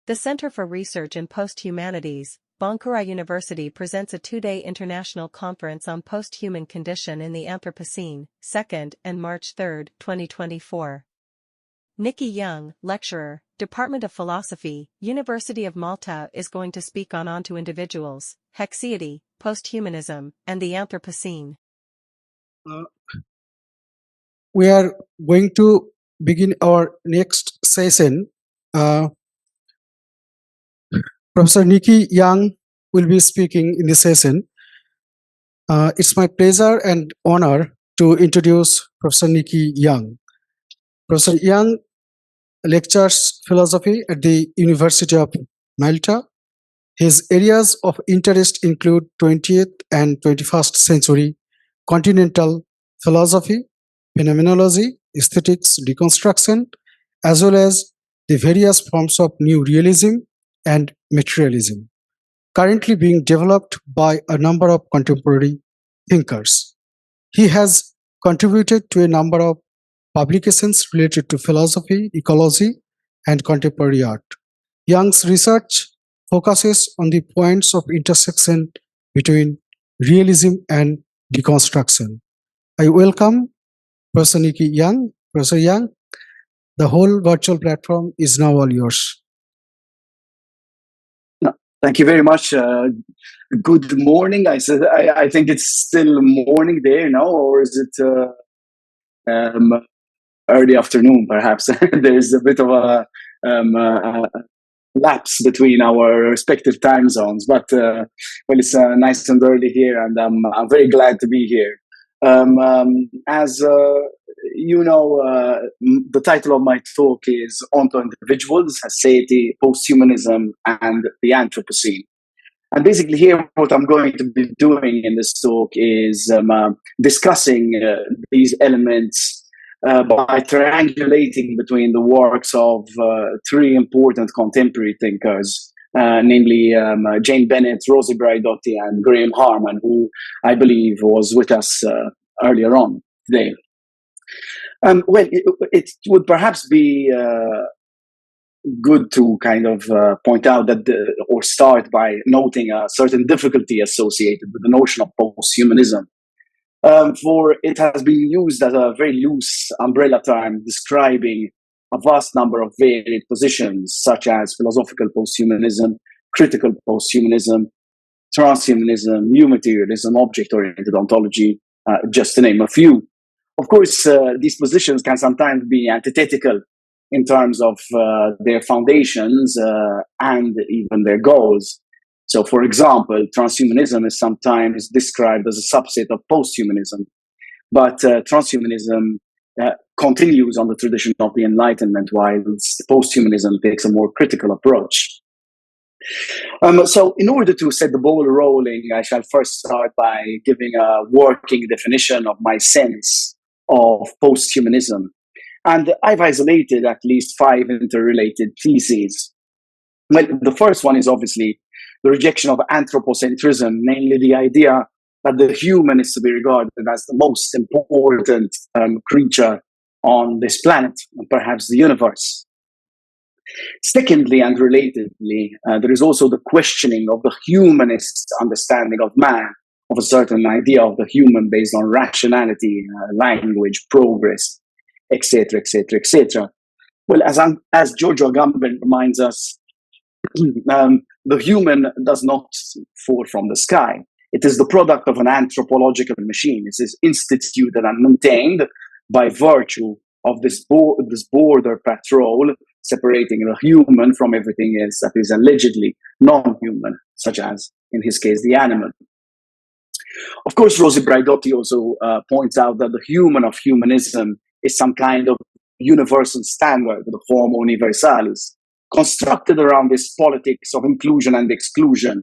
The Center for Research in Posthumanities, Bankura University presents a two-day international conference on post-human condition in the Anthropocene, 2nd and March 3, 2024. Niki Young, lecturer, Department of Philosophy, University of Malta is going to speak on onto individuals, Haecceity, posthumanism, and the Anthropocene. We are going to begin our next session. Professor Niki Young will be speaking in this session. It's my pleasure and honor to introduce Professor Niki Young. Professor Young lectures philosophy at the University of Malta. His areas of interest include 20th and 21st century continental philosophy, phenomenology, aesthetics, deconstruction, as well as the various forms of new realism and materialism, currently being developed by a number of contemporary thinkers. He has contributed to a number of publications related to philosophy, ecology, and contemporary art. Young's research focuses on the points of intersection between realism and deconstruction. I welcome Professor Niki Young. Professor Young, the whole virtual platform is now all yours. Thank you very much. Good morning. I think it's still morning there now, or is it early afternoon? Perhaps there's a bit of a lapse between our respective time zones. But well, it's nice and early here, and I'm very glad to be here. As you know, the title of my talk is Onto Individuals, Haecceity, Posthumanism, and the Anthropocene. And basically here, what I'm going to be doing in this talk is discussing these elements by triangulating between the works of three important contemporary thinkers, namely Bennett, Rosi Braidotti, and Graham Harman, who I believe was with us earlier on today. Well, it would perhaps be good to kind of point out that, or start by noting a certain difficulty associated with the notion of posthumanism. For it has been used as a very loose umbrella term describing a vast number of varied positions, such as philosophical posthumanism, critical posthumanism, transhumanism, new materialism, object-oriented ontology, just to name a few. Of course, these positions can sometimes be antithetical in terms of their foundations and even their goals. So, for example, transhumanism is sometimes described as a subset of posthumanism, but transhumanism continues on the tradition of the Enlightenment, whilst posthumanism takes a more critical approach. So in order to set the ball rolling, I shall first start by giving a working definition of my sense of posthumanism. And I've isolated at least 5 interrelated theses. Well, the first one is obviously the rejection of anthropocentrism, namely the idea that the human is to be regarded as the most important creature on this planet, and perhaps the universe. Secondly, and relatedly, there is also the questioning of the humanist understanding of man, of a certain idea of the human based on rationality, language, progress, etc., etc., etc. Well, as Giorgio Agamben reminds us, the human does not fall from the sky. It is the product of an anthropological machine. It is instituted and maintained by virtue of this border patrol separating the human from everything else that is allegedly non-human, such as, in his case, the animal. Of course, Rosi Braidotti also points out that the human of humanism is some kind of universal standard, the form universalis, constructed around this politics of inclusion and exclusion.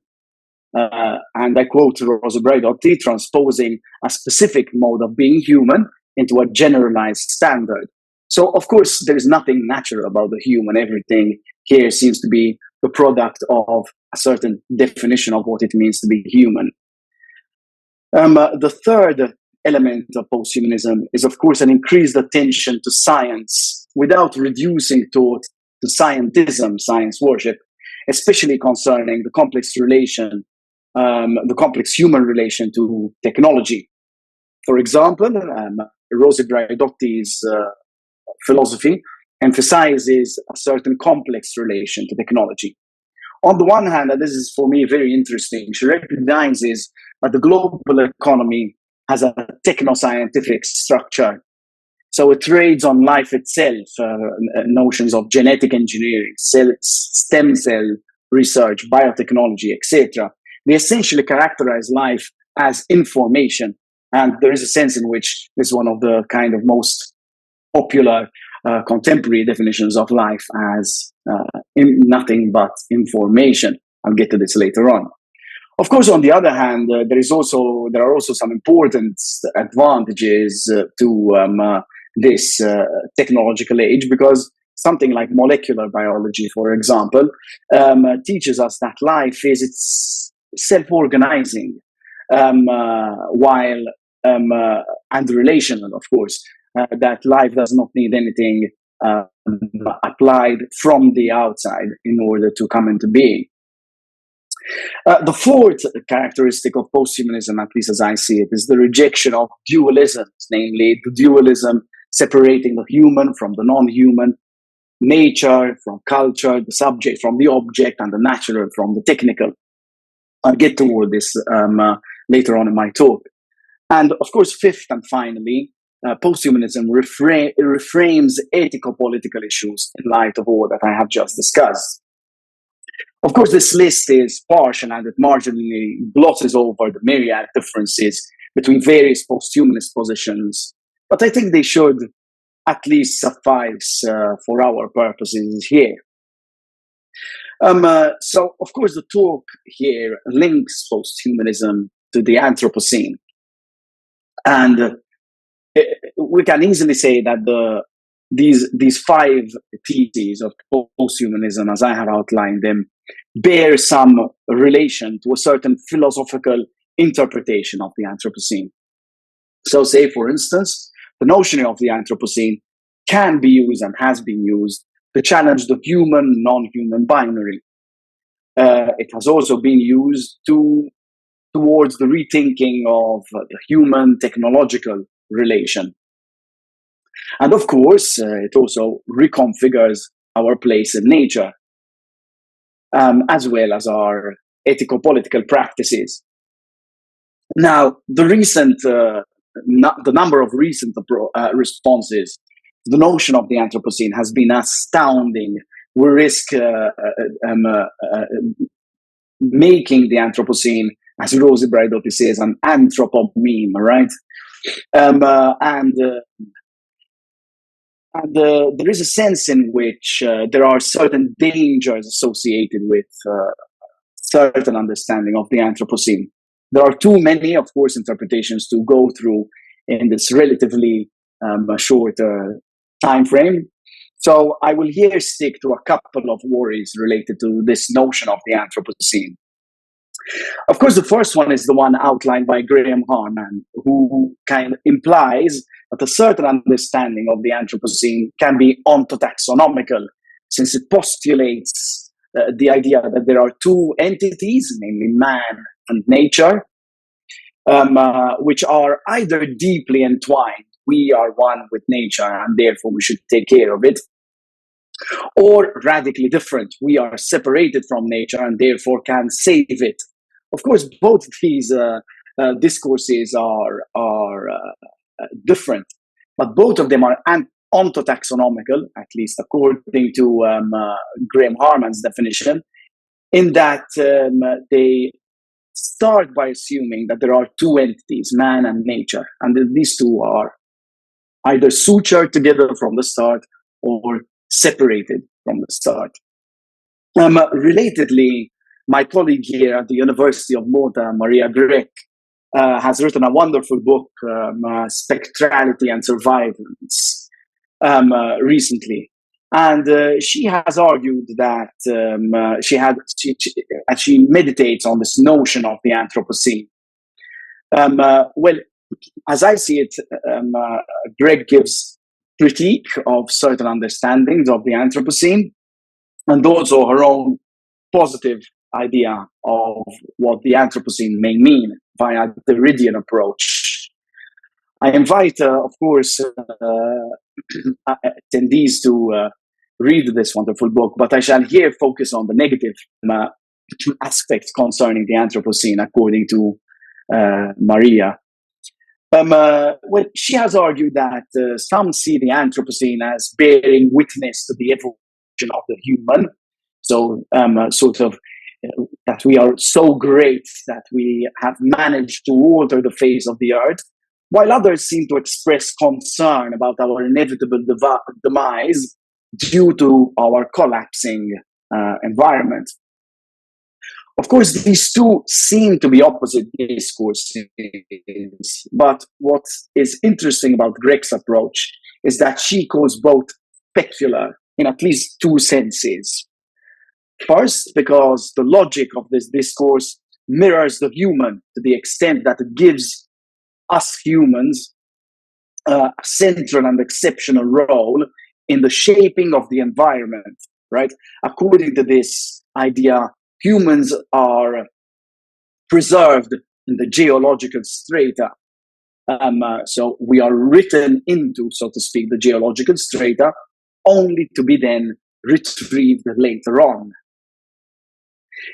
And I quote Rosi Braidotti, transposing a specific mode of being human into a generalized standard. So, of course, there is nothing natural about the human. Everything here seems to be the product of a certain definition of what it means to be human. The third element of posthumanism is, of course, an increased attention to science without reducing thought to scientism, science worship, especially concerning the complex relation, the complex human relation to technology. For example, Rosi Braidotti's philosophy emphasizes a certain complex relation to technology. On the one hand, and this is for me very interesting, she recognizes that the global economy has a techno-scientific structure. So it trades on life itself, notions of genetic engineering, stem cell research, biotechnology, etc. They essentially characterize life as information. And there is a sense in which this is one of the kind of most popular contemporary definitions of life as nothing but information. I'll get to this later on. Of course, on the other hand, there are also some important advantages to this technological age, because something like molecular biology, for example, teaches us that life is self-organizing, while and relational, of course, that life does not need anything applied from the outside in order to come into being. The fourth characteristic of posthumanism, at least as I see it, is the rejection of dualisms, namely the dualism separating the human from the non-human, nature from culture, the subject from the object, and the natural from the technical. I'll get toward this later on in my talk. And of course, fifth and finally, posthumanism reframes ethico-political issues in light of all that I have just discussed. Of course, this list is partial and it marginally glosses over the myriad differences between various posthumanist positions, but I think they should at least suffice for our purposes here. So, of course, the talk here links posthumanism to the Anthropocene. And we can easily say that these five theses of posthumanism, as I have outlined them, bear some relation to a certain philosophical interpretation of the Anthropocene. So, say, for instance, the notion of the Anthropocene can be used and has been used to challenge the human-non-human binary. It has also been used towards the rethinking of the human-technological relation. And of course, it also reconfigures our place in nature, as well as our ethico-political practices. Now, the number of recent responses to the notion of the Anthropocene has been astounding. We risk making the Anthropocene, as Rosi Braidotti says, an anthropomeme, right? And there is a sense in which there are certain dangers associated with certain understanding of the Anthropocene. There are too many, of course, interpretations to go through in this relatively short time frame. So I will here stick to a couple of worries related to this notion of the Anthropocene. Of course, the first one is the one outlined by Graham Harman, who kind of implies that a certain understanding of the Anthropocene can be onto-taxonomical, since it postulates the idea that there are two entities, namely man and nature, which are either deeply entwined, we are one with nature and therefore we should take care of it, or radically different, we are separated from nature and therefore can save it. Of course, both these discourses are different, but both of them are onto-taxonomical, at least according to Graham Harman's definition, in that they start by assuming that there are two entities, man and nature, and that these two are either sutured together from the start or separated from the start. Relatedly, my colleague here at the University of Malta, Maria Grech, has written a wonderful book, Spectrality and Survivance, recently. And she has argued that she meditates on this notion of the Anthropocene. Well, as I see it, Greg gives critique of certain understandings of the Anthropocene, and also her own positive idea of what the Anthropocene may mean via the Derridian approach. I invite, of course, attendees to read this wonderful book, but I shall here focus on the negative aspects concerning the Anthropocene, according to Maria. Well, she has argued that some see the Anthropocene as bearing witness to the evolution of the human. So, sort of, that we are so great that we have managed to alter the face of the earth, while others seem to express concern about our inevitable demise due to our collapsing environment. Of course, these two seem to be opposite discourses, but what is interesting about Greg's approach is that she calls both peculiar in at least two senses. First, because the logic of this discourse mirrors the human to the extent that it gives us humans a central and exceptional role in the shaping of the environment, right? According to this idea, humans are preserved in the geological strata. So we are written into, so to speak, the geological strata, only to be then retrieved later on.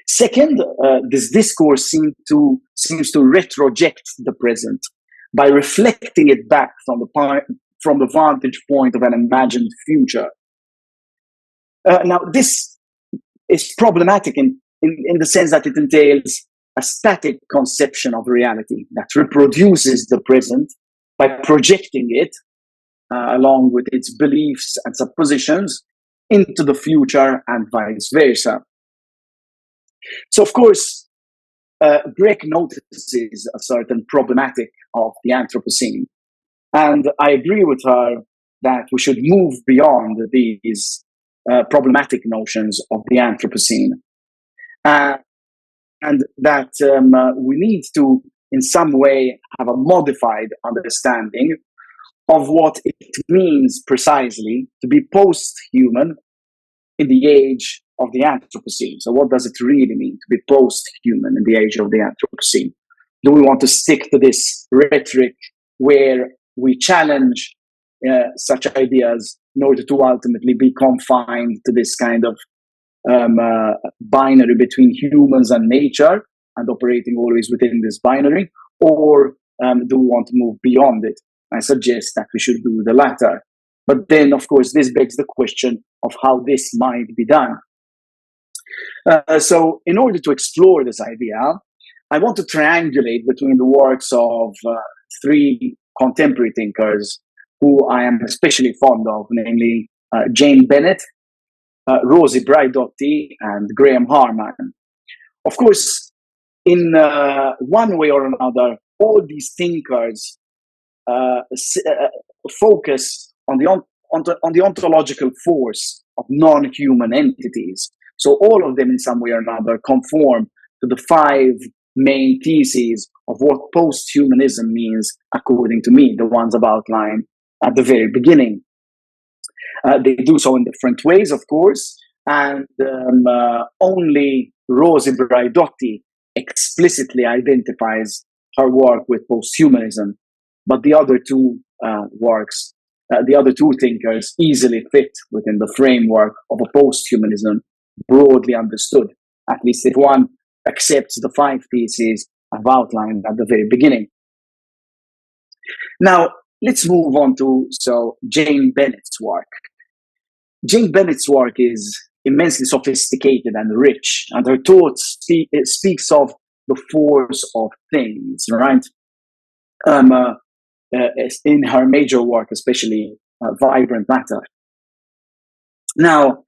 Second, this discourse seems to retroject the present by reflecting it back from the vantage point of an imagined future. Now, this is problematic in the sense that it entails a static conception of reality that reproduces the present by projecting it, along with its beliefs and suppositions, into the future and vice versa. So, of course, Greg notices a certain problematic of the Anthropocene, and I agree with her that we should move beyond these problematic notions of the Anthropocene, and that we need to, in some way, have a modified understanding of what it means precisely to be post-human in the age of the Anthropocene. So what does it really mean to be post-human in the age of the Anthropocene? Do we want to stick to this rhetoric where we challenge such ideas in order to ultimately be confined to this kind of binary between humans and nature and operating always within this binary? Or do we want to move beyond it? I suggest that we should do the latter. But then, of course, this begs the question of how this might be done. So in order to explore this idea, I want to triangulate between the works of three contemporary thinkers who I am especially fond of, namely Jane Bennett, Rosi Braidotti, and Graham Harman. Of course, in one way or another, all these thinkers focus on the ontological force of non-human entities. So all of them, in some way or another, conform to the five main theses of what posthumanism means, according to me, the ones I've outlined at the very beginning. They do so in different ways, of course, and only Rosi Braidotti explicitly identifies her work with posthumanism, but the other two works, the other two thinkers easily fit within the framework of a posthumanism broadly understood, at least if one accepts the five theses I've outlined at the very beginning. Now, let's move on to Jane Bennett's work. Jane Bennett's work is immensely sophisticated and rich, and her thought speaks of the force of things, right? In her major work, especially Vibrant Matter. Now,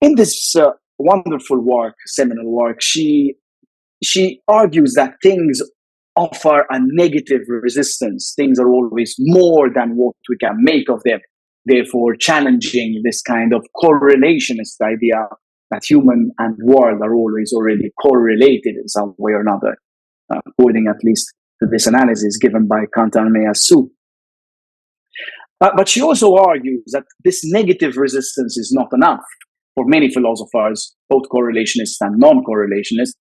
in this wonderful work, seminal work, she argues that things offer a negative resistance. Things are always more than what we can make of them, therefore challenging this kind of correlationist idea that human and world are always already correlated in some way or another, according at least to this analysis given by Cantanmea-Su. But she also argues that this negative resistance is not enough for many philosophers both correlationists and non-correlationists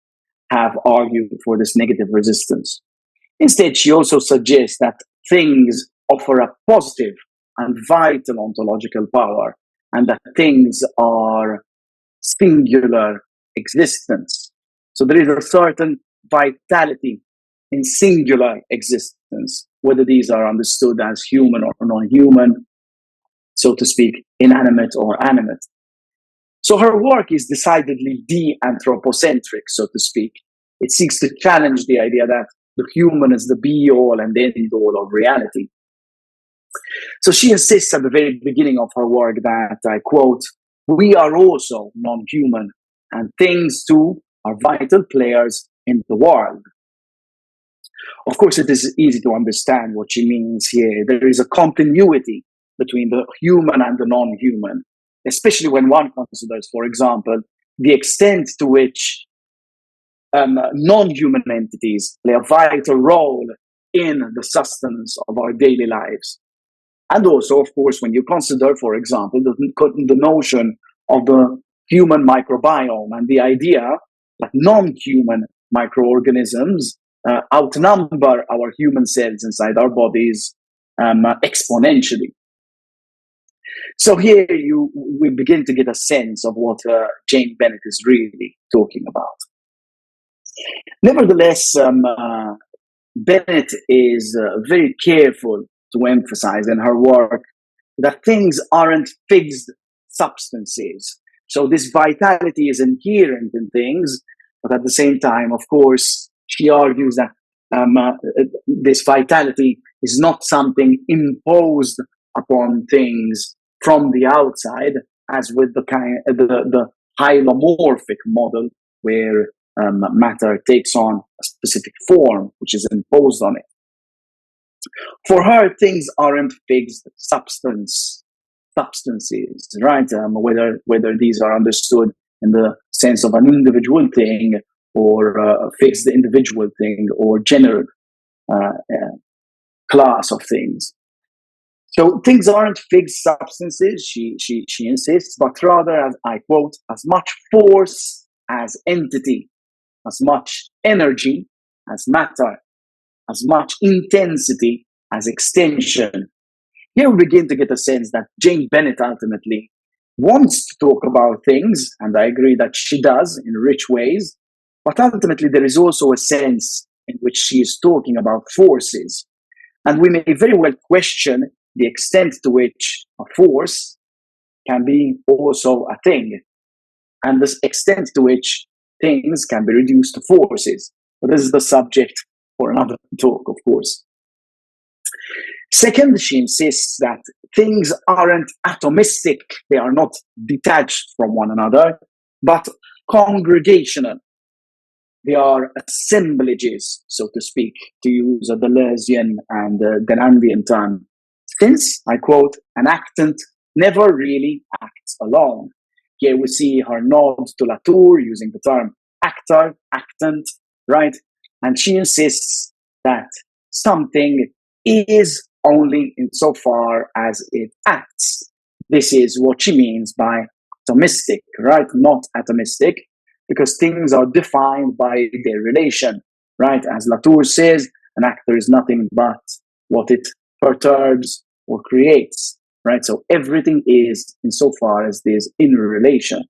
have argued for this negative resistance. Instead, she also suggests that things offer a positive and vital ontological power, and that things are singular existence. So there is a certain vitality in singular existence, whether these are understood as human or non-human, so to speak, inanimate or animate. So her work is decidedly de-anthropocentric, so to speak. It seeks to challenge the idea that the human is the be-all and end-all of reality. So she insists at the very beginning of her work that, I quote, "We are also non-human, and things too are vital players in the world." Of course, it is easy to understand what she means here. There is a continuity between the human and the non-human, especially when one considers, for example, the extent to which non-human entities play a vital role in the sustenance of our daily lives. And also, of course, when you consider, for example, the notion of the human microbiome and the idea that non-human microorganisms outnumber our human cells inside our bodies exponentially. So here we begin to get a sense of what Jane Bennett is really talking about. Nevertheless, Bennett is very careful to emphasize in her work that things aren't fixed substances. So this vitality is inherent in things, but at the same time, of course, she argues that this vitality is not something imposed upon things from the outside, as with the hylomorphic model, where matter takes on a specific form which is imposed on it. For her, things aren't fixed substances, right? Whether these are understood in the sense of an individual thing, or a fixed individual thing, or general class of things. So things aren't fixed substances, she insists, but rather, as I quote, as much force as entity, as much energy as matter, as much intensity as extension. Here we begin to get a sense that Jane Bennett ultimately wants to talk about things, and I agree that she does in rich ways, but ultimately there is also a sense in which she is talking about forces. And we may very well question the extent to which a force can be also a thing, and the extent to which things can be reduced to forces. But this is the subject for another talk, of course. Second, she insists that things aren't atomistic, they are not detached from one another, but congregational. They are assemblages, so to speak, to use a Deleuzian and Benettandian term. Since, I quote, an actant never really acts alone. Here we see her nod to Latour using the term actor, actant, right? And she insists that something is only insofar as it acts. This is what she means by atomistic, right? Not atomistic, because things are defined by their relation, right? As Latour says, an actor is nothing but what it perturbs or creates, right? So everything is insofar as there's inner relation.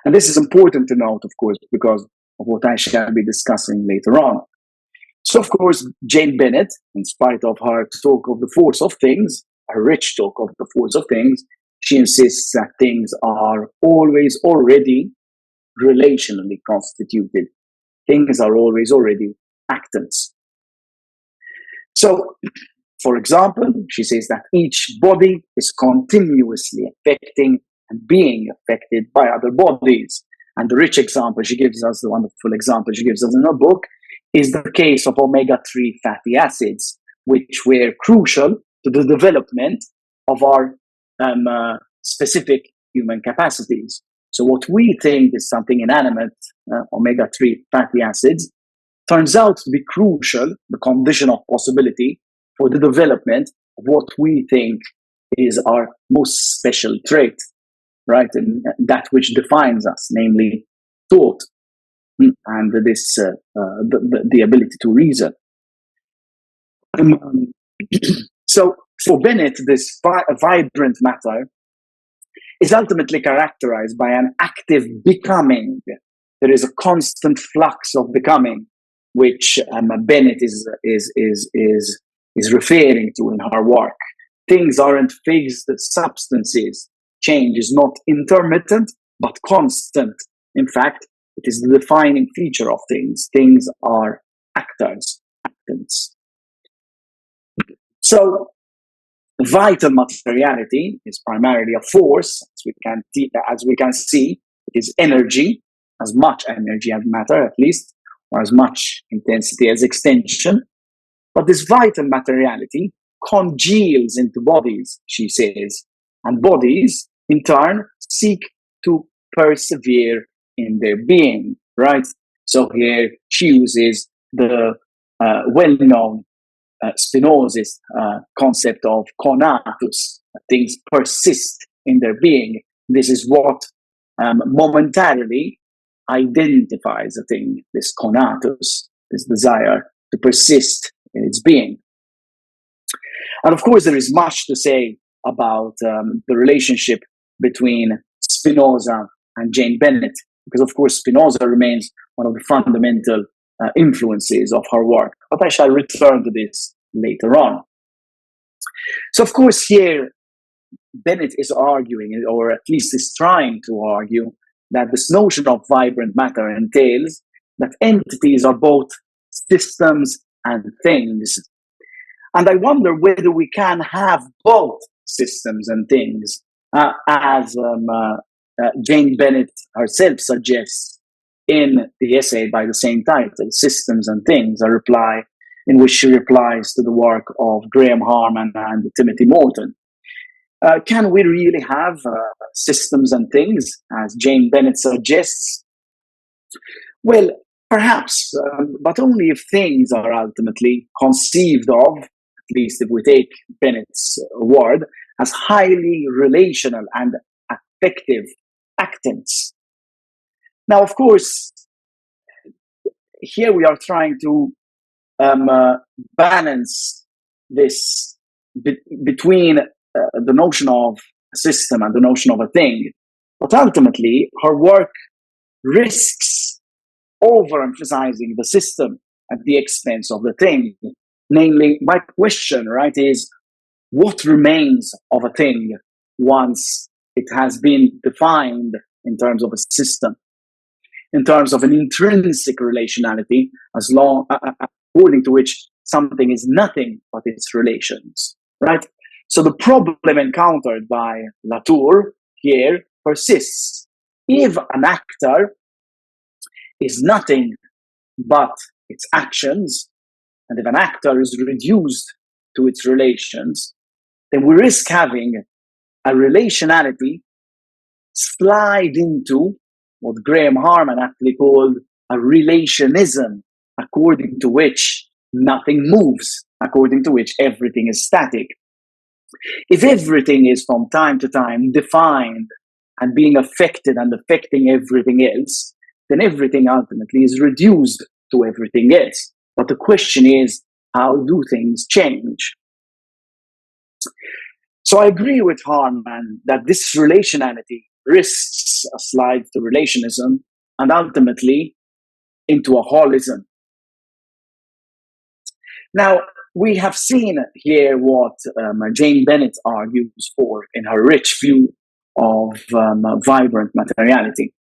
And this is important to note, of course, because of what I shall be discussing later on. So, of course, Jane Bennett, in spite of her talk of the force of things, her rich talk of the force of things, she insists that things are always already relationally constituted. Things are always already actants. So, for example, she says that each body is continuously affecting and being affected by other bodies. And the rich example she gives us, the wonderful example she gives us in her book, is the case of omega-3 fatty acids, which were crucial to the development of our specific human capacities. So what we think is something inanimate, omega-3 fatty acids, turns out to be crucial, the condition of possibility for the development of what we think is our most special trait. right? And that which defines us, namely thought, and this the ability to reason. So for Bennett, this vibrant matter is ultimately characterized by an active becoming. There is a constant flux of becoming, which Bennett is referring to in her work. Things aren't fixed substances. Change is not intermittent, but constant. In fact, it is the defining feature of things. Things are actors, actants. So, vital materiality is primarily a force, as we can see. It is energy, as much energy as matter, at least, or as much intensity as extension. But this vital materiality congeals into bodies, she says, and bodies, in turn, seek to persevere in their being, right? So here she uses the well-known Spinoza's concept of conatus. Things persist in their being. This is what momentarily identifies a thing, this conatus, this desire to persist in its being. And of course, there is much to say about the relationship between Spinoza and Jane Bennett, because of course Spinoza remains one of the fundamental influences of her work. But I shall return to this later on. So of course here, Bennett is arguing, or at least is trying to argue, that this notion of vibrant matter entails that entities are both systems and things. And I wonder whether we can have both systems and things, as Jane Bennett herself suggests in the essay by the same title, Systems and Things, a reply in which she replies to the work of Graham Harman and Timothy Morton. Can we really have systems and things, as Jane Bennett suggests? Well, perhaps, but only if things are ultimately conceived of, at least if we take Bennett's word, as highly relational and affective actants. Now, of course, here we are trying to balance this between the notion of a system and the notion of a thing. But ultimately, her work risks overemphasizing the system at the expense of the thing. Namely, my question, right, is what remains of a thing once it has been defined in terms of a system, in terms of an intrinsic relationality, according to which something is nothing but its relations, right? So the problem encountered by Latour here persists. If an actor is nothing but its actions, and if an actor is reduced to its relations, then we risk having a relationality slide into what Graham Harman actually called a relationism, according to which nothing moves, according to which everything is static. If everything is from time to time defined and being affected and affecting everything else, then everything ultimately is reduced to everything else. But the question is, how do things change? So I agree with Harman that this relationality risks a slide to relationism and ultimately into a holism. Now, we have seen here what Jane Bennett argues for in her rich view of vibrant materiality.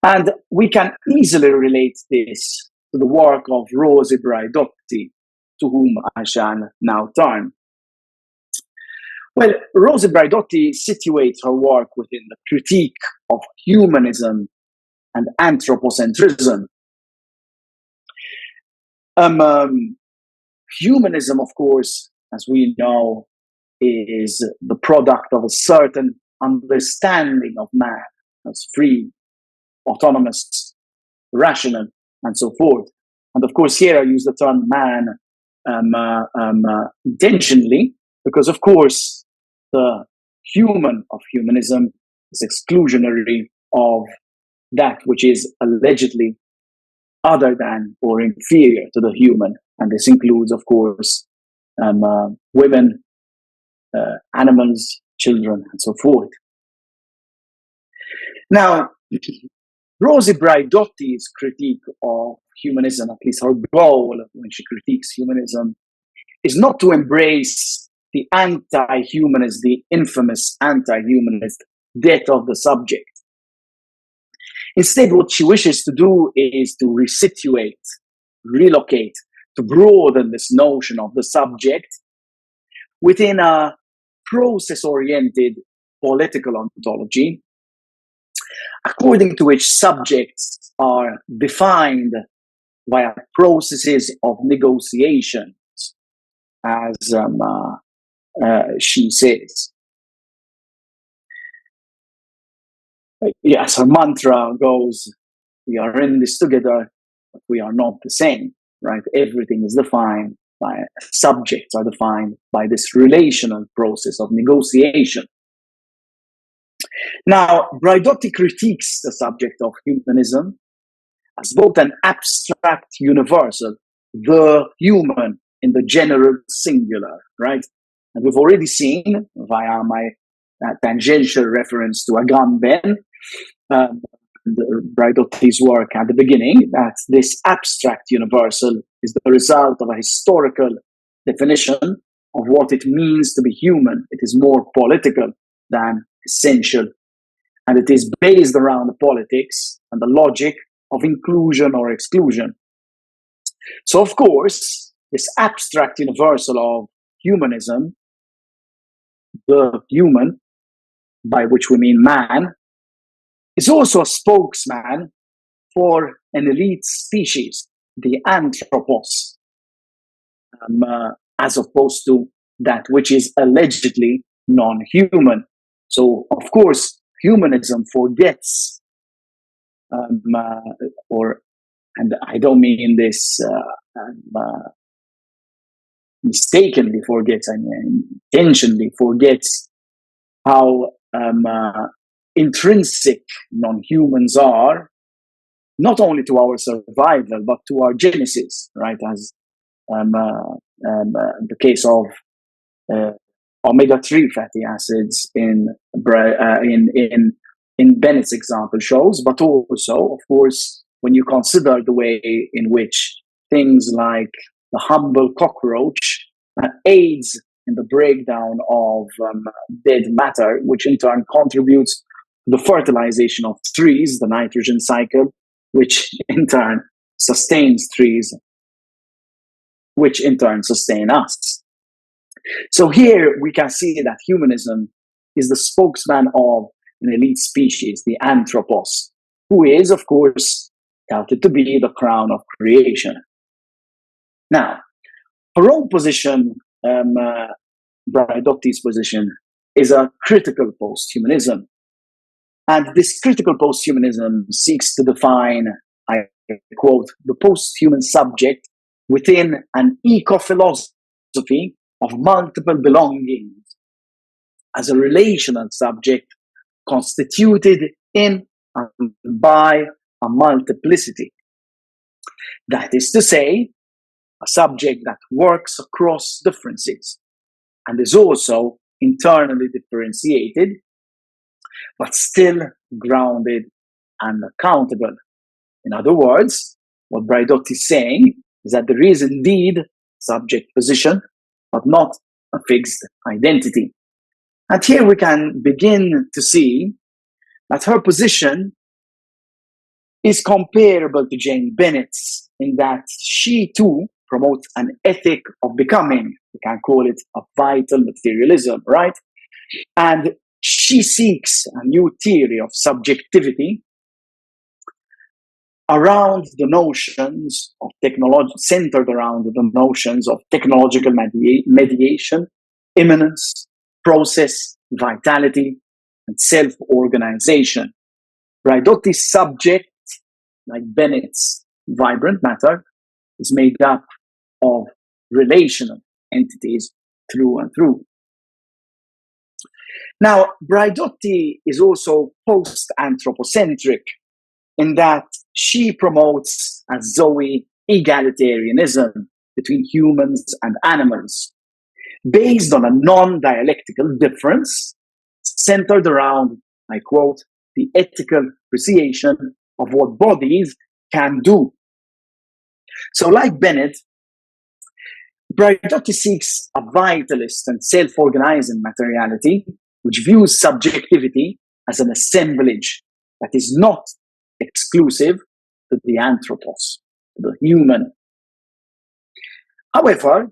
And we can easily relate this to the work of Rosi Braidotti, to whom I shall now turn. Well, Rosi Braidotti situates her work within the critique of humanism and anthropocentrism. Humanism, of course, as we know, is the product of a certain understanding of man as free, autonomous, rational, and so forth. And of course, here I use the term man intentionally, because of course, the human of humanism this exclusionary of that which is allegedly other than or inferior to the human. And this includes, of course, women, animals, children, and so forth. Now, Rosi Braidotti's critique of humanism, at least her goal when she critiques humanism, is not to embrace the anti-humanist, the infamous anti-humanist death of the subject. Instead, what she wishes to do is to resituate, relocate, to broaden this notion of the subject within a process-oriented political ontology, according to which subjects are defined via processes of negotiation, as she says. Yes, her mantra goes, we are in this together, but we are not the same, right? Everything is defined by, subjects are defined by this relational process of negotiation. Now, Braidotti critiques the subject of humanism as both an abstract universal, the human in the general singular, right? And we've already seen via my tangential reference to Agamben, Braidotti's work at the beginning, that this abstract universal is the result of a historical definition of what it means to be human. It is more political than essential, and it is based around the politics and the logic of inclusion or exclusion. So, of course, this abstract universal of humanism, the human, by which we mean man, is also a spokesman for an elite species, the anthropos, as opposed to that which is allegedly non-human. So, of course, humanism forgets, and I don't mean this mistakenly forgets, I mean intentionally forgets how intrinsic non-humans are, not only to our survival, but to our genesis, right? As the case of omega-3 fatty acids in Bennett's example shows, but also, of course, when you consider the way in which things like the humble cockroach aids in the breakdown of dead matter, which in turn contributes to the fertilization of trees, the nitrogen cycle, which in turn sustains trees, which in turn sustain us. So here we can see that humanism is the spokesman of an elite species, the anthropos, who is, of course, touted to be the crown of creation. Now, her own position, Braidotti's position, is a critical posthumanism. And this critical posthumanism seeks to define, I quote, the posthuman subject within an eco-philosophy of multiple belongings as a relational subject constituted in and by a multiplicity. That is to say, a subject that works across differences and is also internally differentiated, but still grounded and accountable. In other words, what Braidotti is saying is that there is indeed subject position, but not a fixed identity. And here we can begin to see that her position is comparable to Jane Bennett's in that she too promotes an ethic of becoming. We can call it a vital materialism, right? And she seeks a new theory of subjectivity around the notions of technology, centered around the notions of technological mediation, immanence, process, vitality, and self-organization. Braidotti's subject, like Bennett's vibrant matter, is made up of relational entities through and through. Now, Braidotti is also post-anthropocentric in that she promotes, as Zoe, egalitarianism between humans and animals, based on a non-dialectical difference centered around, I quote, the ethical appreciation of what bodies can do. So like Bennett, Braidotti seeks a vitalist and self-organizing materiality which views subjectivity as an assemblage that is not exclusive to the anthropos, to the human. However,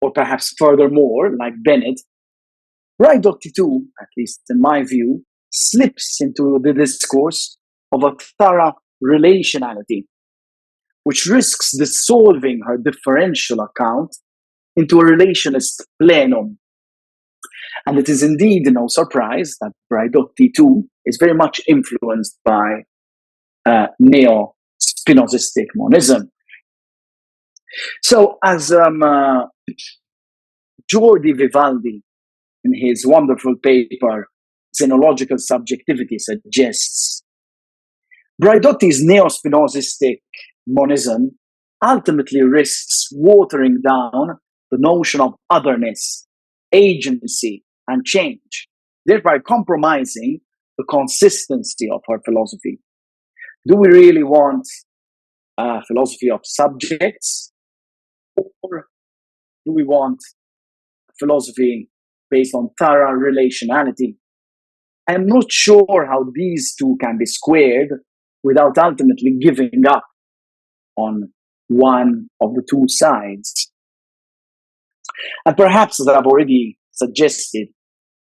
or perhaps furthermore, like Bennett, Braidotti too, at least in my view, slips into the discourse of a thorough relationality, which risks dissolving her differential account into a relationist plenum. And it is indeed no surprise that Braidotti too is very much influenced by neo-Spinozistic monism. So as Jordi Vivaldi, in his wonderful paper, Xenological Subjectivity, suggests, Braidotti's neo-Spinozistic monism ultimately risks watering down the notion of otherness, agency, and change, thereby compromising the consistency of her philosophy. Do we really want a philosophy of subjects, or do we want a philosophy based on thorough relationality? I'm not sure how these two can be squared without ultimately giving up on one of the two sides. And perhaps, as I've already suggested,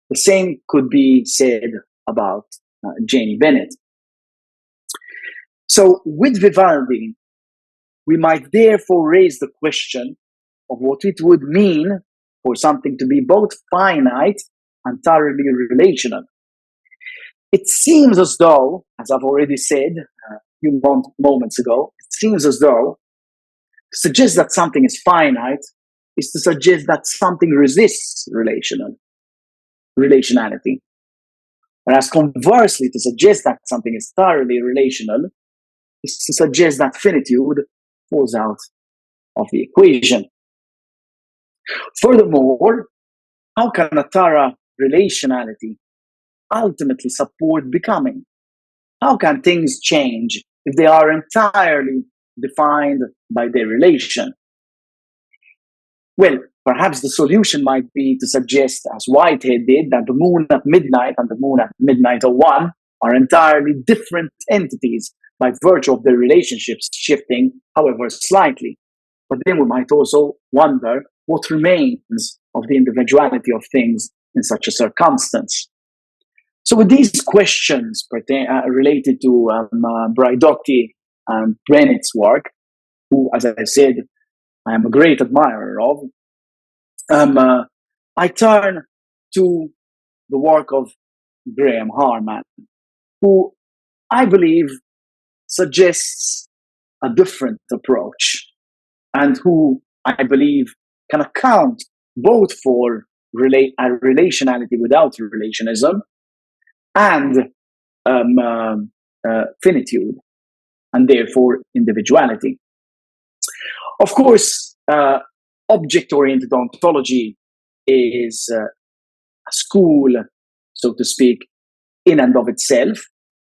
the same could be said about Janie Bennett. So with Vivaldi, we might therefore raise the question of what it would mean for something to be both finite and thoroughly relational. It seems as though, as I've already said a few moments ago, it seems as though to suggest that something is finite is to suggest that something resists relationality. Whereas conversely, to suggest that something is thoroughly relational is to suggest that finitude falls out of the equation. Furthermore, how can a thorough relationality ultimately support becoming? How can things change if they are entirely defined by their relation? Well, perhaps the solution might be to suggest, as Whitehead did, that the moon at midnight and the moon at midnight 01 are entirely different entities by virtue of their relationships shifting, however slightly. But then we might also wonder what remains of the individuality of things in such a circumstance. So with these questions related to Braidotti and Bennett's work, who, as I said, I am a great admirer of, I turn to the work of Graham Harman, who I believe suggests a different approach and who I believe can account both for relationality without relationism and finitude, and therefore individuality. Of course, object-oriented ontology is a school, so to speak, in and of itself.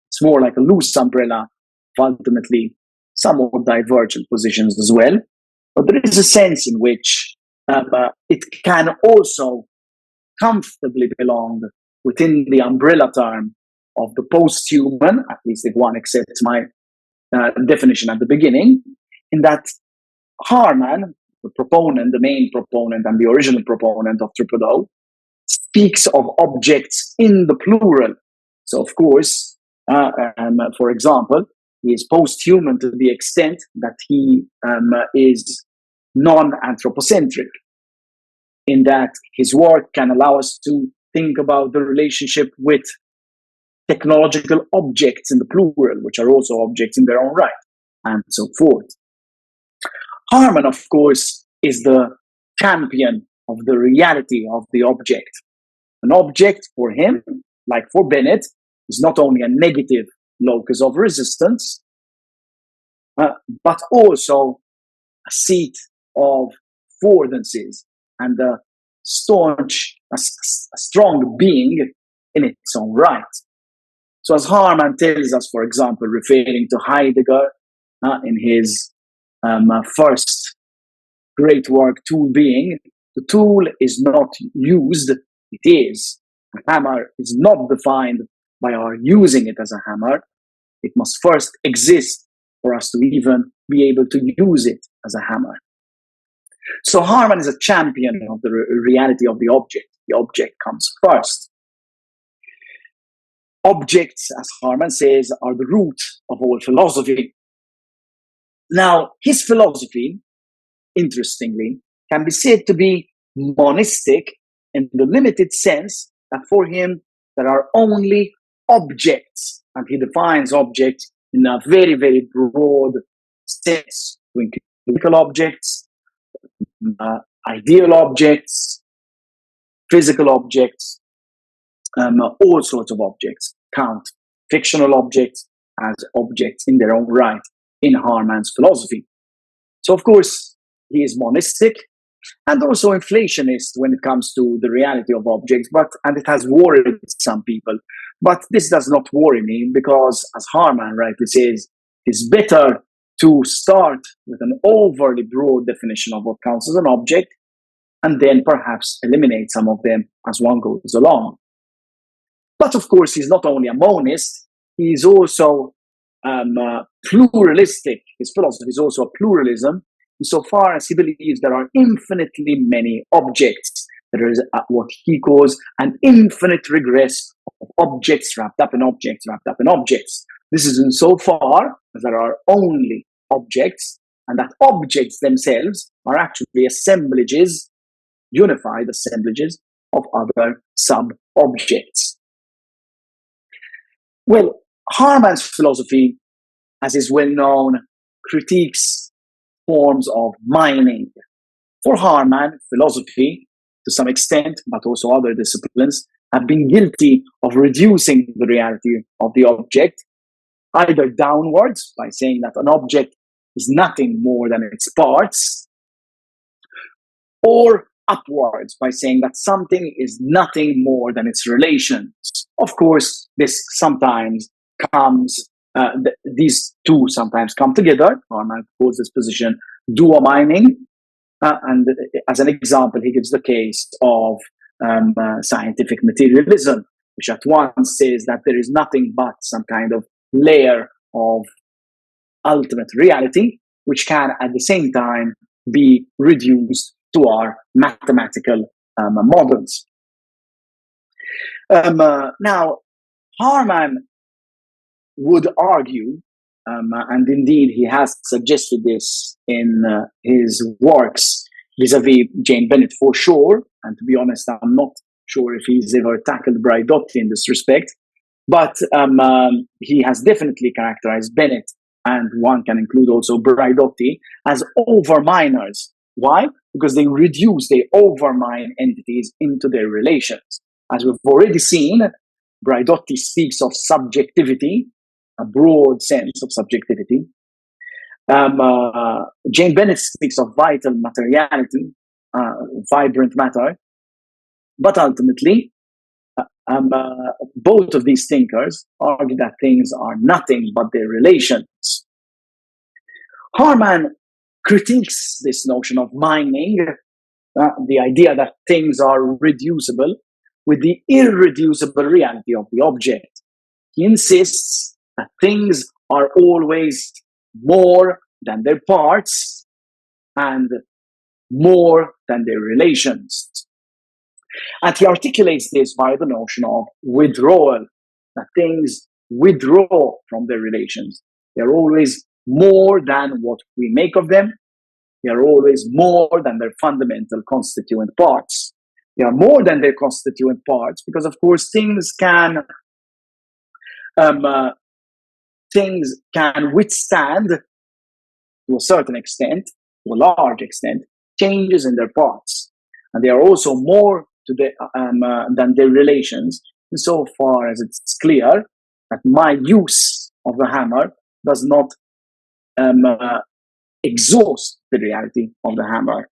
It's more like a loose umbrella of ultimately somewhat divergent positions as well. But there is a sense in which it can also comfortably belong within the umbrella term of the post-human, at least if one accepts my definition at the beginning, in that Harman, the proponent, the main proponent and the original proponent of Triple speaks of objects in the plural. So, of course, for example, he is post-human to the extent that he is non-anthropocentric, in that his work can allow us to think about the relationship with technological objects in the plural, which are also objects in their own right, and so forth. Harman, of course, is the champion of the reality of the object. An object for him, like for Bennett, is not only a negative locus of resistance, but also a seat of affordances and a strong being in its own right. So as Harman tells us, for example, referring to Heidegger in his first great work, Tool Being, the tool is not used, it is. A hammer is not defined by our using it as a hammer. It must first exist for us to even be able to use it as a hammer. So Harman is a champion of the reality of the object. The object comes first. Objects, as Harman says, are the root of all philosophy. Now, his philosophy, interestingly, can be said to be monistic in the limited sense that for him there are only objects, and he defines objects in a very, very broad sense, to include physical objects, ideal objects, physical objects, all sorts of objects, count fictional objects as objects in their own right in Harman's philosophy. So, of course, he is monistic and also inflationist when it comes to the reality of objects, and it has worried some people. But this does not worry me because, as Harman rightly says, it's better to start with an overly broad definition of what counts as an object and then perhaps eliminate some of them as one goes along. But of course, he's not only a monist, he's also pluralistic. His philosophy is also a pluralism, insofar as he believes there are infinitely many objects. There is what he calls an infinite regress of objects wrapped up in objects, wrapped up in objects. This is insofar as there are only objects, and that objects themselves are actually assemblages, unified assemblages of other sub-objects. Well, Harman's philosophy, as is well known, critiques forms of mining. For Harman, philosophy, to some extent, but also other disciplines, have been guilty of reducing the reality of the object, either downwards, by saying that an object is nothing more than its parts, or upwards, by saying that something is nothing more than its relations. Of course, this sometimes comes, these two sometimes come together. Harman calls this position dual mining. And as an example, he gives the case of scientific materialism, which at once says that there is nothing but some kind of layer of ultimate reality, which can at the same time be reduced to our mathematical models. Now, Harman would argue, and indeed he has suggested this in his works vis-a-vis Jane Bennett for sure, and to be honest, I'm not sure if he's ever tackled Braidotti in this respect, but he has definitely characterized Bennett, and one can include also Braidotti, as overminers. Why? Because they overmine entities into their relations. As we've already seen, Braidotti speaks of subjectivity, a broad sense of subjectivity. Jane Bennett speaks of vital materiality, vibrant matter. But ultimately, both of these thinkers argue that things are nothing but their relations. Harman critiques this notion of mining, the idea that things are reducible, with the irreducible reality of the object. He insists that things are always more than their parts and more than their relations. And he articulates this by the notion of withdrawal, that things withdraw from their relations. They're always more than what we make of them. They are always more than their fundamental constituent parts. They are more than their constituent parts because, of course, things can withstand, to a certain extent, to a large extent, changes in their parts. and they are also more to the, than their relations, insofar as it's clear that my use of the hammer does not exhaust the reality of the hammer.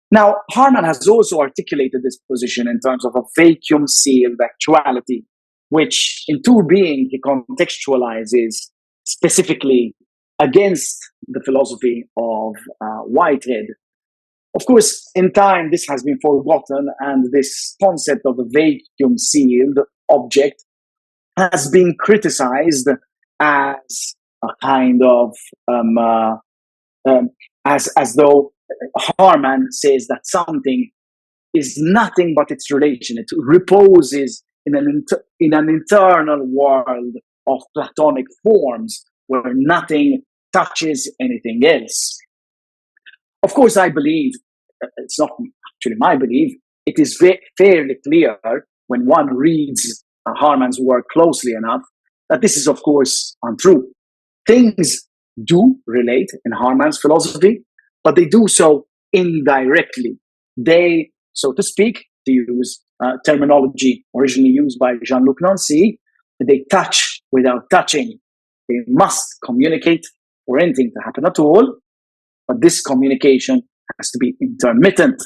Now, Harman has also articulated this position in terms of a vacuum-sealed actuality, which in Two Being he contextualizes specifically against the philosophy of Whitehead. Of course, in time, this has been forgotten, and this concept of a vacuum-sealed object has been criticized as a kind of as though Harman says that something is nothing but its relation. It reposes in an internal world of Platonic forms where nothing touches anything else. Of course, I believe, it's not actually my belief, it is fairly clear when one reads Harman's work closely enough that this is, of course, untrue. Things do relate in Harman's philosophy, but they do so indirectly. They, so to speak, to use terminology originally used by Jean-Luc Nancy, they touch without touching. They must communicate for anything to happen at all, but this communication has to be intermittent.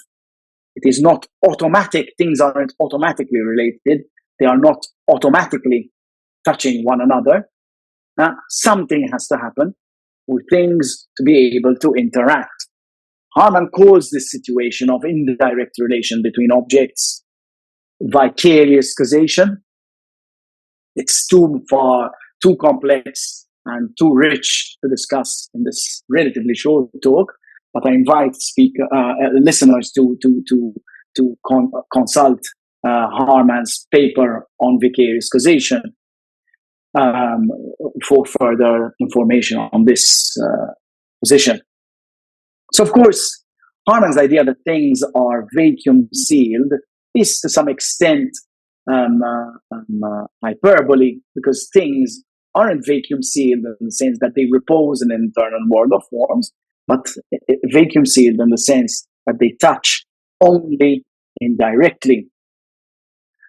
It is not automatic. Things aren't automatically related. They are not automatically touching one another. Something has to happen for things to be able to interact. Harman calls this situation of indirect relation between objects vicarious causation. It's too complex and too rich to discuss in this relatively short talk, but I invite listeners to consult Harman's paper on vicarious causation for further information on this position. So, of course, Harman's idea that things are vacuum sealed is to some extent hyperbole, because things aren't vacuum sealed in the sense that they repose in an internal world of forms, but vacuum sealed in the sense that they touch only indirectly.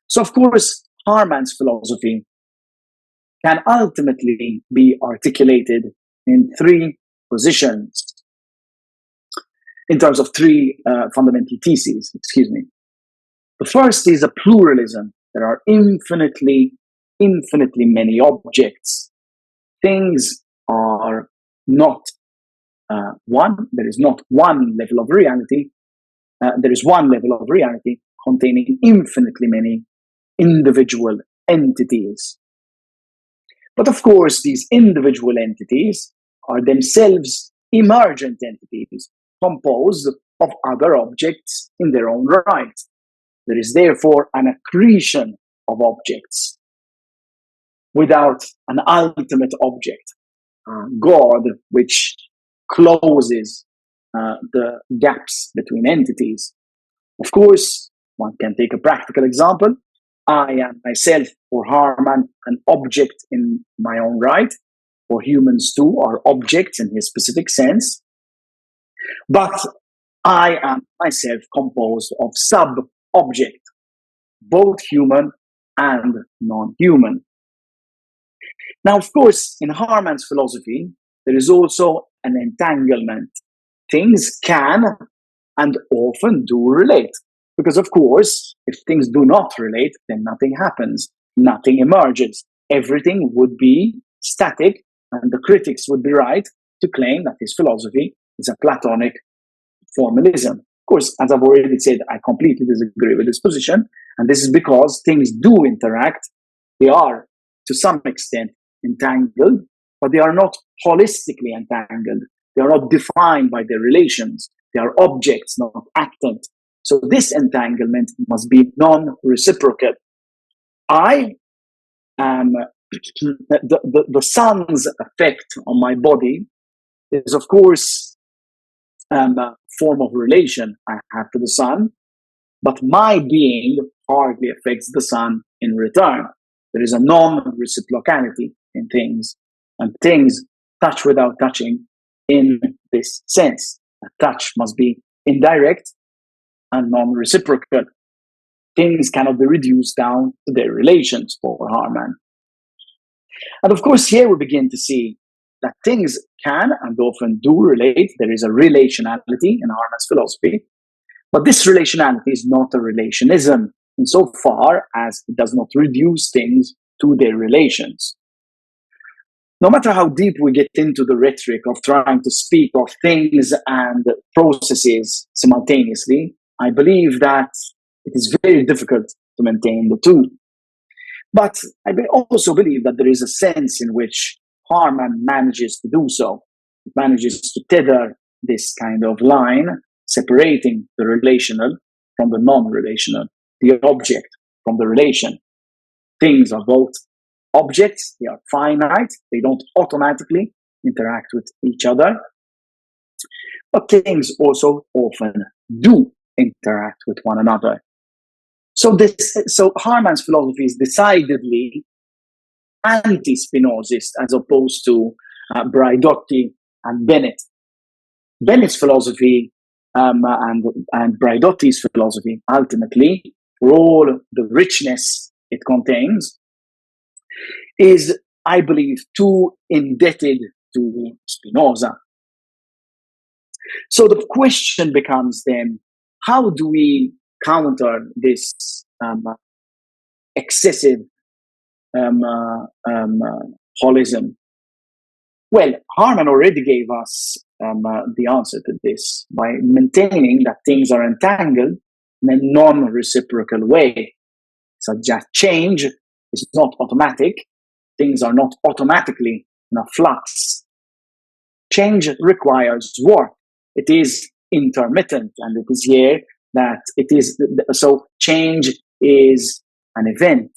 So, of course, Harman's philosophy can ultimately be articulated in three positions, in terms of three fundamental theses, The first is a pluralism. There are infinitely many objects. Things are not one. There is not one level of reality. There is one level of reality containing infinitely many individual entities. But of course, these individual entities are themselves emergent entities, composed of other objects in their own right. There is therefore an accretion of objects without an ultimate object, God, which closes the gaps between entities. Of course, one can take a practical example. I am myself, for Harman, an object in my own right. For humans too are objects in his specific sense. But I am myself composed of sub-objects, both human and non-human. Now, of course, in Harman's philosophy, there is also an entanglement. Things can and often do relate. Because, of course, if things do not relate, then nothing happens, nothing emerges. Everything would be static, and the critics would be right to claim that his philosophy is a Platonic formalism. Of course, as I've already said, I completely disagree with this position, and this is because things do interact. They are, to some extent, entangled, but they are not holistically entangled. They are not defined by their relations. They are objects, not actant. So this entanglement must be non-reciprocal. I am the sun's effect on my body is, of course, a form of relation I have to the sun, but my being hardly affects the sun in return. There is a non-reciprocality in things, and things touch without touching in this sense. A touch must be indirect, and non-reciprocal. Things cannot be reduced down to their relations for Harman. And of course, here we begin to see that things can and often do relate. There is a relationality in Harman's philosophy, but this relationality is not a relationism insofar as it does not reduce things to their relations. No matter how deep we get into the rhetoric of trying to speak of things and processes simultaneously, I believe that it is very difficult to maintain the two. But I also believe that there is a sense in which Harman manages to do so. It manages to tether this kind of line, separating the relational from the non-relational, the object from the relation. Things are both objects, they are finite, they don't automatically interact with each other. But things also often do interact with one another. So Harman's philosophy is decidedly anti-Spinozist as opposed to Braidotti and Bennett. Bennett's philosophy and Braidotti's philosophy, ultimately, for all the richness it contains, is, I believe, too indebted to Spinoza. So the question becomes then, how do we counter this excessive holism? Well, Harman already gave us the answer to this by maintaining that things are entangled in a non-reciprocal way, such that change is not automatic. Things are not automatically in a flux. Change requires work. It is intermittent, and it is here that it is, so change is an event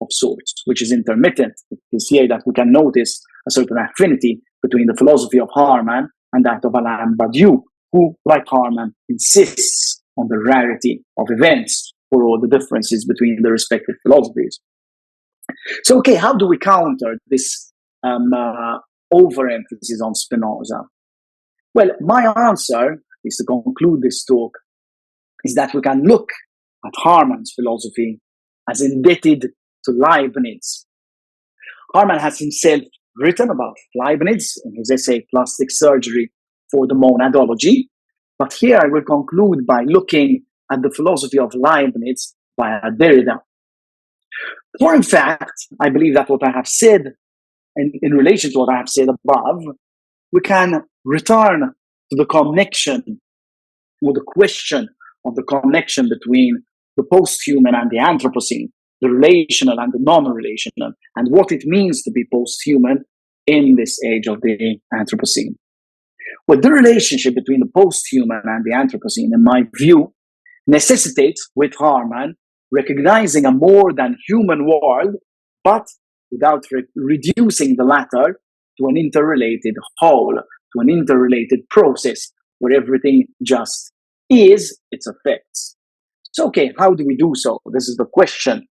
of sorts, which is intermittent. It is here that we can notice a certain affinity between the philosophy of Harman and that of Alain Badiou, who, like Harman, insists on the rarity of events for all the differences between the respective philosophies. So, okay, how do we counter this overemphasis on Spinoza? Well, my answer is to conclude this talk is that we can look at Harman's philosophy as indebted to Leibniz. Harman has himself written about Leibniz in his essay Plastic Surgery for the Monadology, but here I will conclude by looking at the philosophy of Leibniz via Derrida. For in fact, I believe that what I have said, in relation to what I have said above, we can return to the connection, or the question of the connection between the post-human and the Anthropocene, the relational and the non-relational, and what it means to be post-human in this age of the Anthropocene. Well, the relationship between the post-human and the Anthropocene, in my view, necessitates, with Harman, recognizing a more than human world, but without reducing the latter to an interrelated whole, to an interrelated process where everything just is its effects. So, okay, how do we do so? This is the question.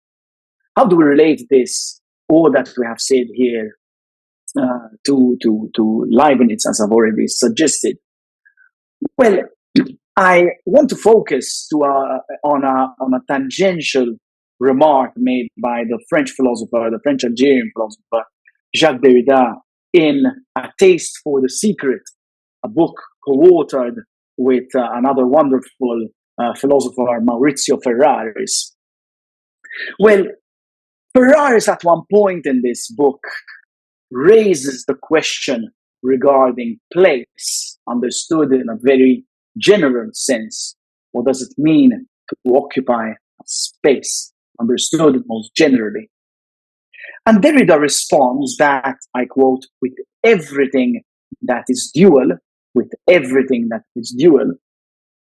How do we relate this, all that we have said here, to Leibniz, as I've already suggested? Well, I want to focus on a tangential remark made by the French Algerian philosopher, Jacques Derrida, in A Taste for the Secret, a book co-authored with another wonderful philosopher, Maurizio Ferraris. Well, Ferraris at one point in this book raises the question regarding place, understood in a very general sense. What does it mean to occupy a space, understood most generally? And Derrida responds that, I quote, with everything that is dual, with everything that is dual.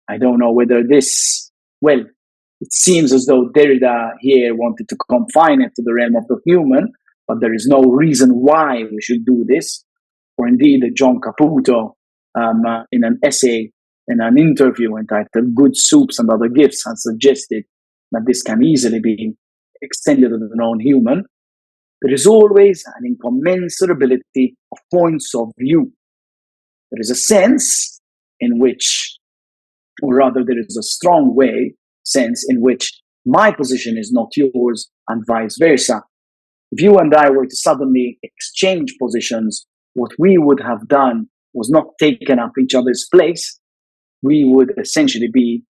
I don't know whether this, well, it seems as though Derrida here wanted to confine it to the realm of the human, but there is no reason why we should do this. Or indeed, John Caputo, in an essay, in an interview entitled Good Soups and Other Gifts, has suggested that this can easily be extended to the non-human. There is always an incommensurability of points of view. There is a sense in which or rather there is a strong sense in which my position is not yours and vice versa. If you and I were to suddenly exchange positions, what we would have done was not taken up each other's place. We would essentially be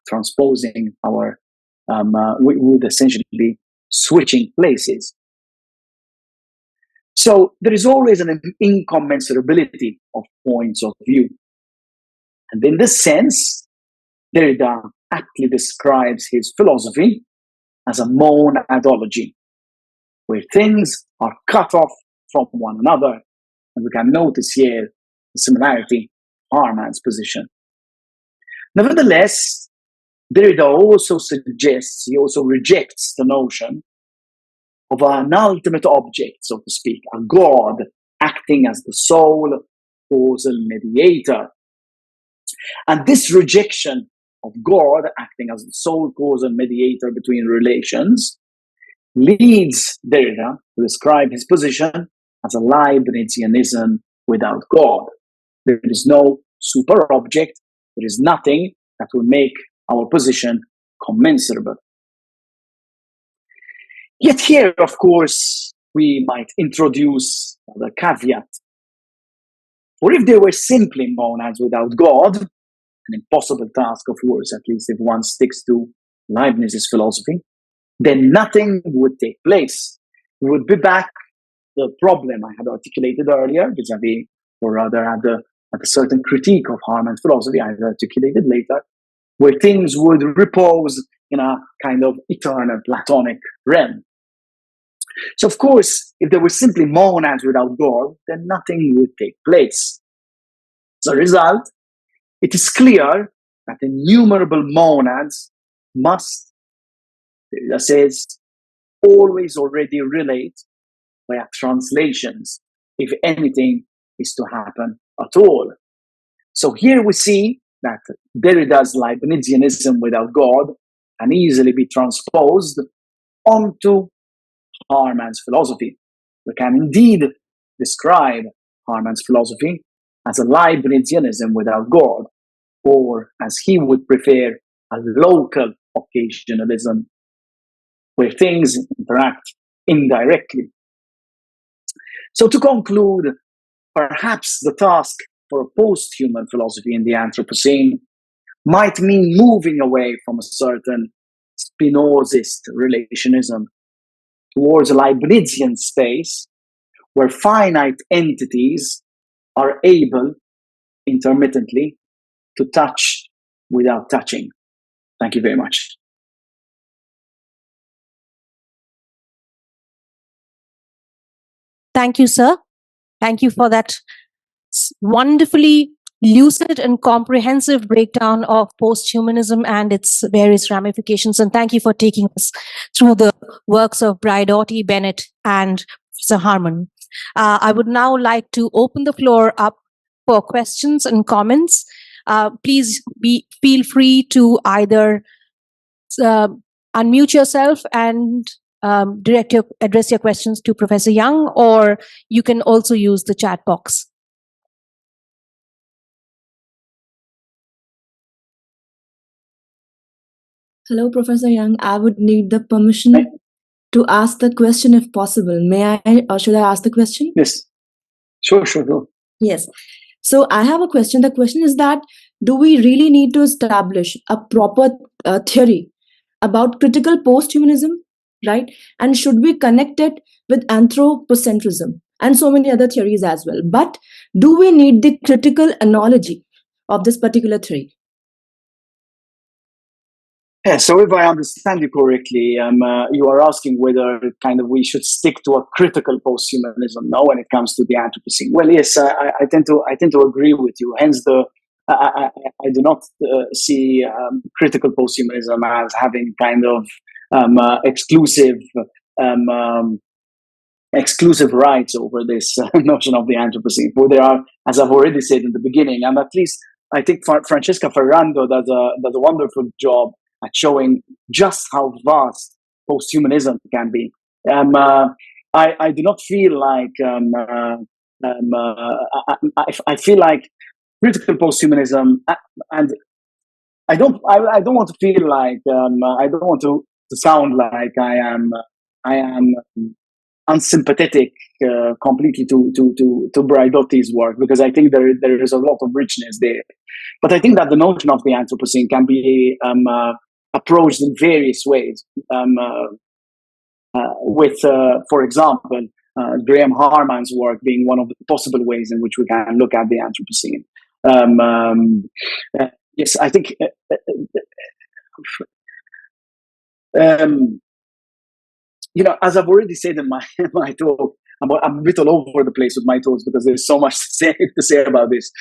transposing our, we would essentially be switching places. So there is always an incommensurability of points of view. And in this sense, Derrida aptly describes his philosophy as a monadology, where things are cut off from one another. And we can notice here the similarity to Harman's position. Nevertheless, Derrida also suggests, he also rejects the notion of an ultimate object, so to speak, a God acting as the sole causal mediator. And this rejection of God acting as the sole causal mediator between relations leads Derrida to describe his position as a Leibnizianism without God. There is no super object, there is nothing that will make our position commensurable. Yet here, of course, we might introduce the caveat. For if there were simply monads without God, an impossible task, of course, at least if one sticks to Leibniz's philosophy, then nothing would take place. We would be back to the problem I had articulated earlier, vis-a-vis, or rather at a certain critique of Harman's philosophy I had articulated later, where things would repose in a kind of eternal Platonic realm. So, of course, if there were simply monads without God, then nothing would take place. As a result, it is clear that innumerable monads must, Derrida says, always already relate via translations, if anything is to happen at all. So here we see that Derrida's Leibnizianism without God can easily be transposed onto Harman's philosophy. We can indeed describe Harman's philosophy as a Leibnizianism without God, or as he would prefer, a local occasionalism, where things interact indirectly. So to conclude, perhaps the task for a post-human philosophy in the Anthropocene might mean moving away from a certain Spinozist relationism towards a Leibnizian space where finite entities are able, intermittently, to touch without touching. Thank you very much. Thank you, sir. Thank you for that wonderfully lucid and comprehensive breakdown of posthumanism and its various ramifications. And thank you for taking us through the works of Braidotti, Bennett, and Professor Harman. I would now like to open the floor up for questions and comments. Please feel free to either unmute yourself and address your questions to Professor Young, or you can also use the chat box. Hello, Professor Young. I would need the permission to ask the question if possible. May I, or should I ask the question? Yes. Sure. Yes. So I have a question. The question is that, do we really need to establish a proper theory about critical posthumanism, right? And should we connect it with anthropocentrism and so many other theories as well? But do we need the critical analogy of this particular theory? Yeah, so if I understand you correctly, you are asking whether kind of we should stick to a critical posthumanism now when it comes to the Anthropocene. Well, yes, I tend to agree with you. Hence, I do not see critical posthumanism as having kind of exclusive rights over this notion of the Anthropocene. For there are, as I've already said in the beginning, and at least I think Francesca Ferrando does a wonderful job at showing just how vast posthumanism can be. I do not feel like I feel like critical posthumanism, and I don't want to feel like I don't want to sound like I am unsympathetic completely to Braidotti's work, because I think there is a lot of richness there. But I think that the notion of the Anthropocene can be approached in various ways. With, for example, Graham Harman's work being one of the possible ways in which we can look at the Anthropocene. Yes, I think. As I've already said in my talk, I'm a bit all over the place with my talks because there's so much to say about this.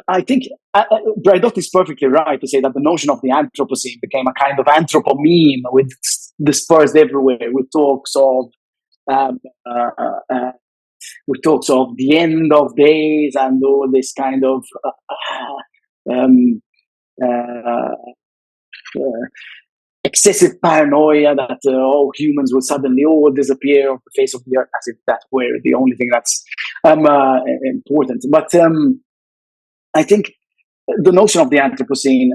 I think Braidotti is perfectly right to say that the notion of the Anthropocene became a kind of anthropomeme, with dispersed everywhere, with talks of the end of days and all this kind of excessive paranoia that humans will suddenly all disappear off the face of the earth, as if that were the only thing that's important. But I think the notion of the Anthropocene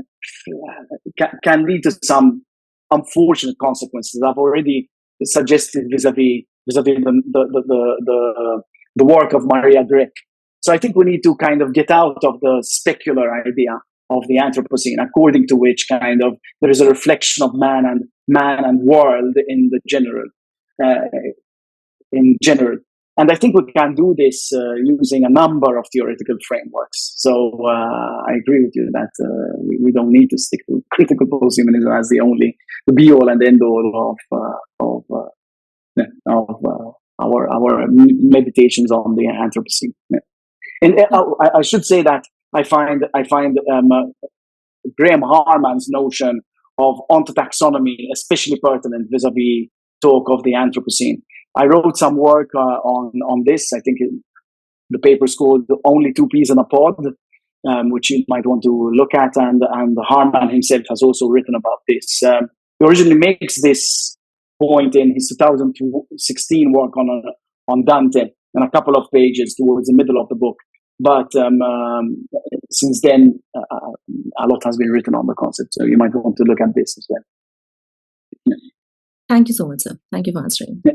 can lead to some unfortunate consequences. I've already suggested vis-a-vis the work of Maria Grech. So I think we need to kind of get out of the specular idea of the Anthropocene, according to which kind of there is a reflection of man and world in the general. And I think we can do this using a number of theoretical frameworks. So I agree with you that we don't need to stick to critical posthumanism as the be-all and end-all of our meditations on the Anthropocene. Yeah. And I should say that I find Graham Harman's notion of onto-taxonomy especially pertinent vis-a-vis talk of the Anthropocene. I wrote some work on this. I think the paper is called "Only Two Peas in a Pod," which you might want to look at. And Harman himself has also written about this. He originally makes this point in his 2016 work on Dante, and a couple of pages towards the middle of the book. But since then, a lot has been written on the concept. So you might want to look at this as well. Yeah. Thank you so much, sir. Thank you for answering. Yeah.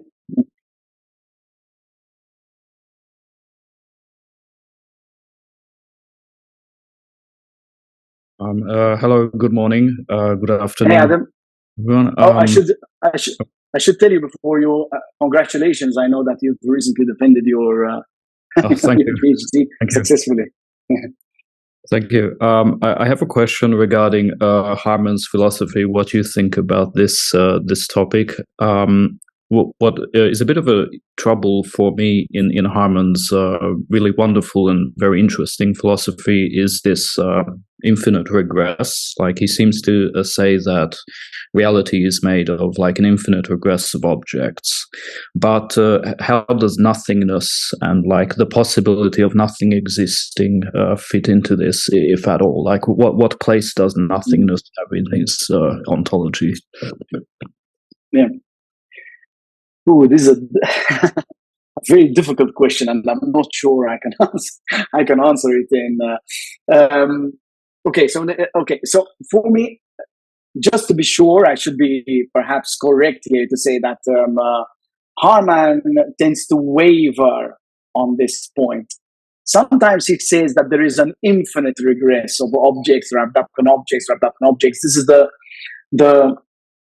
Hello, good morning, good afternoon. Hey, Adam. Everyone. I should tell you before you, congratulations. I know that you've recently defended your Thank you. PhD successfully. Thank you. I have a question regarding Harman's philosophy. What you think about this topic? What is a bit of a trouble for me in Harman's really wonderful and very interesting philosophy is this infinite regress. Like, he seems to say that reality is made of like an infinite regress of objects, but how does nothingness and like the possibility of nothing existing fit into this, if at all? Like, what place does nothingness have in his ontology? Yeah. Ooh, this is a very difficult question, and I'm not sure I can answer it in. Okay, so for me, just to be sure, I should be perhaps correct here to say that Harman tends to waver on this point. Sometimes he says that there is an infinite regress of objects wrapped up in objects. This is the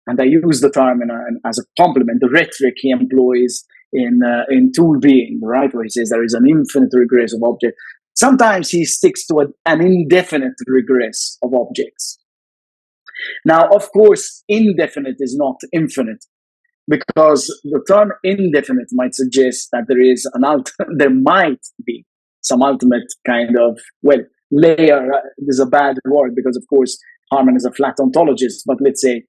and I use the term as a compliment, the rhetoric he employs in Tool Being, right, where he says there is an infinite regress of objects. Sometimes he sticks to an indefinite regress of objects. Now, of course, indefinite is not infinite, because the term indefinite might suggest that there might be some ultimate kind of, layer is a bad word, because of course Harman is a flat ontologist, but let's say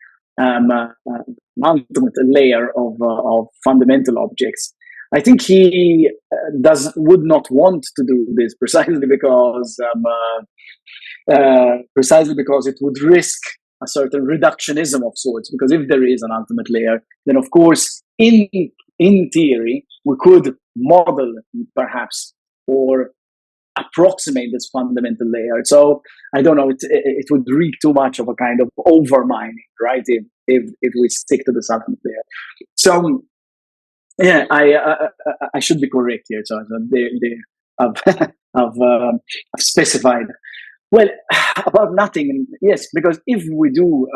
ultimate layer of fundamental objects. I think he would not want to do this precisely because it would risk a certain reductionism of sorts. Because if there is an ultimate layer, then of course, in theory, we could model perhaps, or approximate this fundamental layer. So I don't know, it would reek too much of a kind of overmining, right? If we stick to this ultimate layer. So yeah, I should be correct here. So I've specified. Well, about nothing, yes, because if we do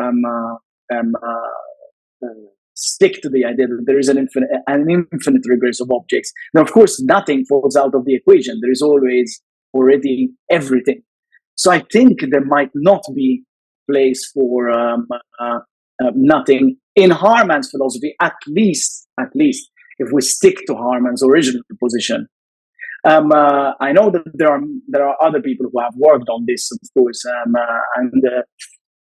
stick to the idea that there is an infinite regress of objects, then of course nothing falls out of the equation. There is always already everything. So I think there might not be place for nothing in Harman's philosophy, at least if we stick to Harman's original position. I know that there are other people who have worked on this, of course,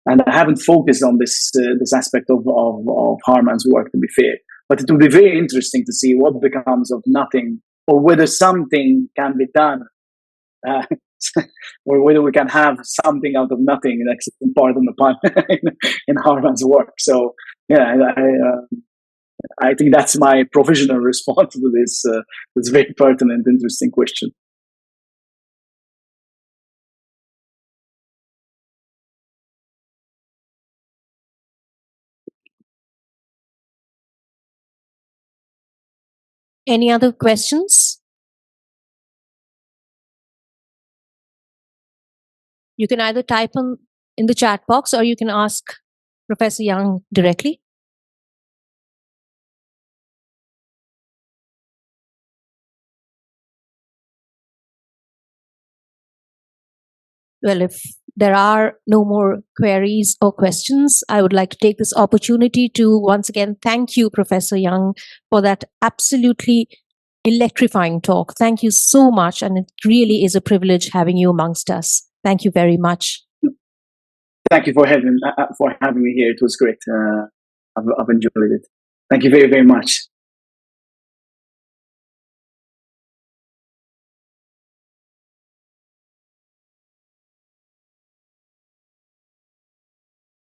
and I haven't focused on this aspect of Harman's work, to be fair. But it will be very interesting to see what becomes of nothing, or whether something can be done, or whether we can have something out of nothing. That's pardon the pun in Harman's work. So yeah, I think that's my provisional response to this very pertinent, interesting question. Any other questions? You can either type in the chat box, or you can ask Professor Young directly. Well, if there are no more queries or questions, I would like to take this opportunity to once again thank you, Professor Young, for that absolutely electrifying talk. Thank you so much, and it really is a privilege having you amongst us. Thank you very much. Thank you for having me here. It was great. I've enjoyed it. Thank you very, very much.